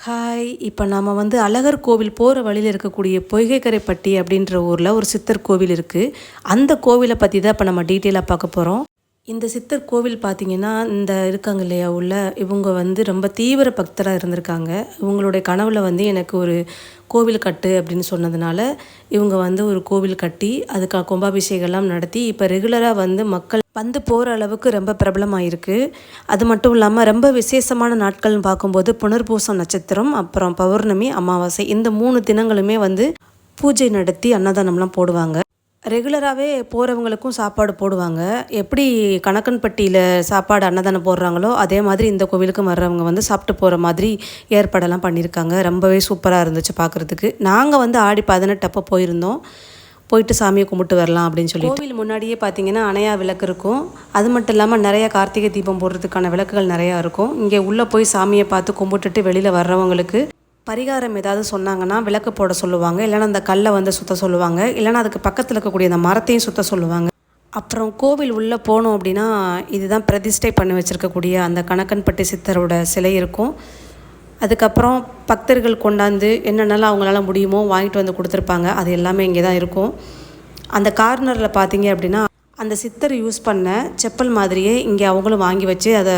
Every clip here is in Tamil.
ஹாய்! இப்போ நாம அழகர் கோவில் போகிற வழியில் இருக்கக்கூடிய பொய்கைக்கரைப்பட்டி அப்படின்ற ஊரில் ஒரு சித்தர் கோவில் இருக்குது. அந்த கோவிலை பற்றி தான் இப்போ நம்ம டீட்டெயிலாக பார்க்க போகிறோம். இந்த சித்தர் கோவில் பார்த்திங்கன்னா, இந்த இருக்காங்க இல்லையா உள்ள, இவங்க ரொம்ப தீவிர பக்தராக இருந்திருக்காங்க. இவங்களுடைய கனவுல எனக்கு ஒரு கோவில் கட்டு அப்படின்னு சொன்னதுனால, இவங்க ஒரு கோவில் கட்டி அதுக்கு கும்பாபிஷேகம்லாம் நடத்தி இப்போ ரெகுலராக மக்கள் போகிற அளவுக்கு ரொம்ப பிரபலமாயிருக்கு. அது மட்டும் இல்லாமல் ரொம்ப விசேஷமான நாட்கள்னு பார்க்கும்போது புனர்பூசம் நட்சத்திரம், அப்புறம் பௌர்ணமி, அமாவாசை இந்த 3 தினங்களுமே பூஜை நடத்தி அன்னதானம்லாம் போடுவாங்க. ரெகுலராகவே போகிறவங்களுக்கும் சாப்பாடு போடுவாங்க. எப்படி கணக்கன்பட்டியில் சாப்பாடு அன்னதானம் போடுறாங்களோ அதே மாதிரி இந்த கோவிலுக்கும் வர்றவங்க சாப்பிட்டு போகிற மாதிரி ஏற்பாடெல்லாம் பண்ணியிருக்காங்க. ரொம்பவே சூப்பராக இருந்துச்சு பார்க்குறதுக்கு. நாங்கள் ஆடி 18 அப்போ போயிருந்தோம். போயிட்டு சாமியை கும்பிட்டு வரலாம் அப்படின்னு சொல்லி. கோவில் முன்னாடியே பார்த்தீங்கன்னா அணையா விளக்கு இருக்கும். அது மட்டும் இல்லாமல் நிறைய கார்த்திகை தீபம் போடுறதுக்கான விளக்குகள் நிறையா இருக்கும். இங்கே உள்ளே போய் சாமியை பார்த்து கும்பிட்டுட்டு வெளியில் வர்றவங்களுக்கு பரிகாரம் ஏதாவது சொன்னாங்கன்னா விளக்கு போட சொல்லுவாங்க. இல்லைனா அந்த கல்லை சுத்த சொல்லுவாங்க. இல்லைனா அதுக்கு பக்கத்தில் இருக்கக்கூடிய அந்த மரத்தையும் சுத்த சொல்லுவாங்க. அப்புறம் கோவில் உள்ளே போனோம் அப்படின்னா இதுதான் பிரதிஷ்டை பண்ணி வச்சுருக்கக்கூடிய அந்த கணக்கன்பட்டி சித்தரோட சிலை இருக்கும். அதுக்கப்புறம் பக்தர்கள் கொண்டாந்து என்னென்னலாம் அவங்களால முடியுமோ வாங்கிட்டு கொடுத்துருப்பாங்க. அது எல்லாமே இங்கே தான் இருக்கும். அந்த கார்னரில் பார்த்தீங்க அப்படின்னா அந்த சித்தர் யூஸ் பண்ண செப்பல் மாதிரியே இங்கே அவங்களும் வாங்கி வச்சு அதை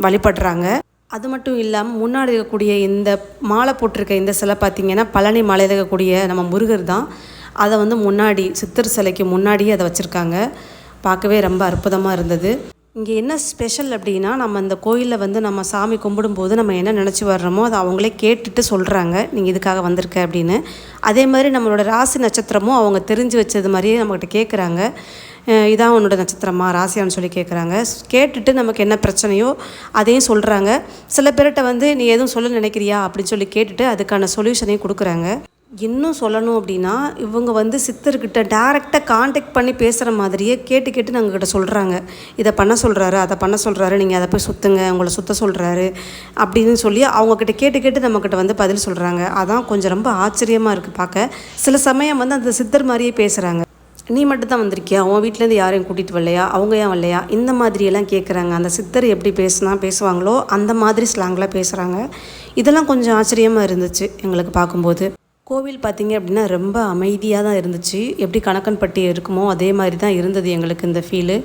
வழிபடுறாங்க. அது மட்டும் இல்லாமல் முன்னாடி இருக்கக்கூடிய இந்த மாலை போட்டிருக்க இந்த சிலை பார்த்திங்கன்னா பழனி மலையில் இருக்கக்கூடிய நம்ம முருகர் தான். அதை முன்னாடி சித்தர் சிலைக்கு முன்னாடியே அதை வச்சுருக்காங்க. பார்க்கவே ரொம்ப அற்புதமாக இருந்தது. இங்கே என்ன ஸ்பெஷல் அப்படின்னா, நம்ம இந்த கோயிலில் நம்ம சாமி கும்பிடும்போது நம்ம என்ன நினச்சி வர்றோமோ அதை அவங்களே கேட்டுட்டு சொல்கிறாங்க, நீங்கள் இதுக்காக வந்திருக்க அப்படின்னு. அதே மாதிரி நம்மளோட ராசி நட்சத்திரமும் அவங்க தெரிஞ்சு வச்சது மாதிரியே நம்மக்கிட்ட கேட்குறாங்க. இதான் உன்னோட நட்சத்திரமா, ராசியான்னு சொல்லி கேட்குறாங்க. கேட்டுட்டு நமக்கு என்ன பிரச்சனையோ அதையும் சொல்கிறாங்க. சில பேர்கிட்ட நீ எதுவும் சொல்ல நினைக்கிறியா அப்படின்னு சொல்லி கேட்டுட்டு அதுக்கான சொல்யூஷனையும் கொடுக்குறாங்க. இன்னும் சொல்லணும் அப்படின்னா இவங்க சித்தர்கிட்ட டேரெக்டாக காண்டாக்ட் பண்ணி பேசுகிற மாதிரியே கேட்டு கேட்டு நாங்கக்கிட்ட சொல்கிறாங்க. இதை பண்ண சொல்கிறாரு, அதை பண்ண சொல்கிறாரு, நீங்கள் அதை போய் சுற்றுங்க, உங்களை சுற்ற சொல்கிறாரு அப்படின்னு சொல்லி அவங்கக்கிட்ட கேட்டு கேட்டு நம்மக்கிட்ட பதில் சொல்கிறாங்க. அதான் கொஞ்சம் ரொம்ப ஆச்சரியமாக இருக்குது பார்க்க. சில சமயம் அந்த சித்தர் மாதிரியே பேசுகிறாங்க. நீ மட்டும் தான் வந்திருக்கியா, உன் வீட்டிலேருந்து யாரையும் கூட்டிகிட்டு வரலையா, அவங்க ஏன் வரலையா, இந்த மாதிரியெல்லாம் கேட்குறாங்க. அந்த சித்தர் எப்படி பேசுவாங்களோ அந்த மாதிரி ஸ்லாங்கில் பேசுகிறாங்க. இதெல்லாம் கொஞ்சம் ஆச்சரியமாக இருந்துச்சு எங்களுக்கு பார்க்கும்போது. கோவில் பார்த்திங்க அப்படின்னா ரொம்ப அமைதியாக தான் இருந்துச்சு. எப்படி கணக்கன்பட்டி இருக்குமோ அதே மாதிரி தான் இருந்தது எங்களுக்கு இந்த ஃபீலு.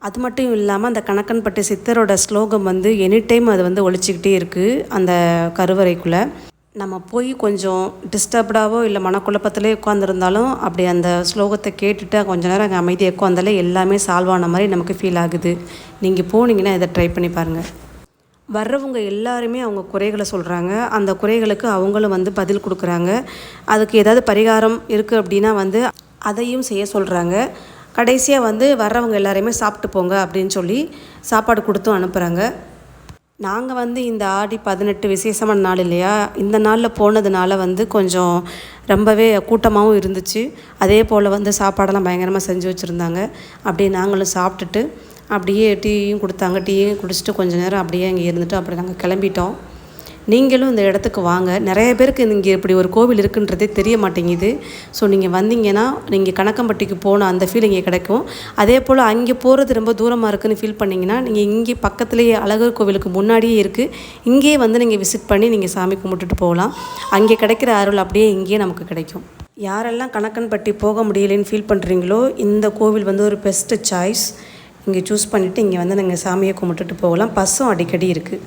அது மட்டும் இல்லாமல் அந்த கணக்கன்பட்டி சித்தரோட ஸ்லோகம் எனி டைம் அது ஒழிச்சிக்கிட்டே இருக்குது அந்த கருவறைக்குள்ளே. நம்ம போய் கொஞ்சம் டிஸ்டர்ப்டாவோ இல்லை மனக்குழப்பத்திலே உட்காந்துருந்தாலும் அப்படி அந்த ஸ்லோகத்தை கேட்டுட்டு கொஞ்சம் நேரம் அங்கே அமைதியாக உட்காந்தாலே எல்லாமே சால்வ் ஆன மாதிரி நமக்கு ஃபீல் ஆகுது. நீங்கள் போனீங்கன்னா இதை ட்ரை பண்ணி பாருங்கள். வர்றவங்க எல்லாருமே அவங்க குறைகளை சொல்கிறாங்க. அந்த குறைகளுக்கு அவங்களும் பதில் கொடுக்குறாங்க. அதுக்கு ஏதாவது பரிகாரம் இருக்குது அப்படின்னா அதையும் செய்ய சொல்கிறாங்க. கடைசியாக வர்றவங்க எல்லாரையுமே சாப்பிட்டு போங்க அப்படின்னு சொல்லி சாப்பாடு கொடுத்தும் அனுப்புகிறாங்க. நாங்கள் இந்த ஆடி 18 விசேஷமான நாள் இல்லையா, இந்த நாளில் போனதுனால கொஞ்சம் ரொம்பவே கூட்டமாகவும் இருந்துச்சு. அதே போல் சாப்பாடெல்லாம் பயங்கரமாக செஞ்சு வச்சுருந்தாங்க. அப்படியே நாங்களும் சாப்பிட்டுட்டு அப்படியே டீயும் கொடுத்தாங்க. டீயும் குடிச்சிட்டு கொஞ்சம் நேரம் அப்படியே இங்கே இருந்துட்டு அப்படி நாங்கள் கிளம்பிட்டோம். நீங்களும் இந்த இடத்துக்கு வாங்க. நிறைய பேருக்கு இங்கே இப்படி ஒரு கோவில் இருக்குன்றதே தெரிய மாட்டேங்குது. ஸோ நீங்கள் வந்தீங்கன்னா நீங்கள் கணக்கம்பட்டிக்கு போன அந்த ஃபீல் இங்கே கிடைக்கும். அதே போல் அங்கே போகிறது ரொம்ப தூரமாக இருக்குதுன்னு ஃபீல் பண்ணிங்கன்னா நீங்கள் இங்கே பக்கத்துலேயே அழகர் கோவிலுக்கு முன்னாடியே இருக்குது. இங்கேயே நீங்கள் விசிட் பண்ணி நீங்கள் சாமி கும்பிட்டுட்டு போகலாம். அங்கே கிடைக்கிற அருள் அப்படியே இங்கேயே நமக்கு கிடைக்கும். யாரெல்லாம் கணக்கன்பட்டி போக முடியலைன்னு ஃபீல் பண்ணுறீங்களோ இந்த கோவில் ஒரு பெஸ்ட்டு சாய்ஸ். இங்கே சூஸ் பண்ணிவிட்டு இங்கே நீங்கள் சாமியை கும்பிட்டுட்டு போகலாம். பஸ்ஸும் அடிக்கடி இருக்குது.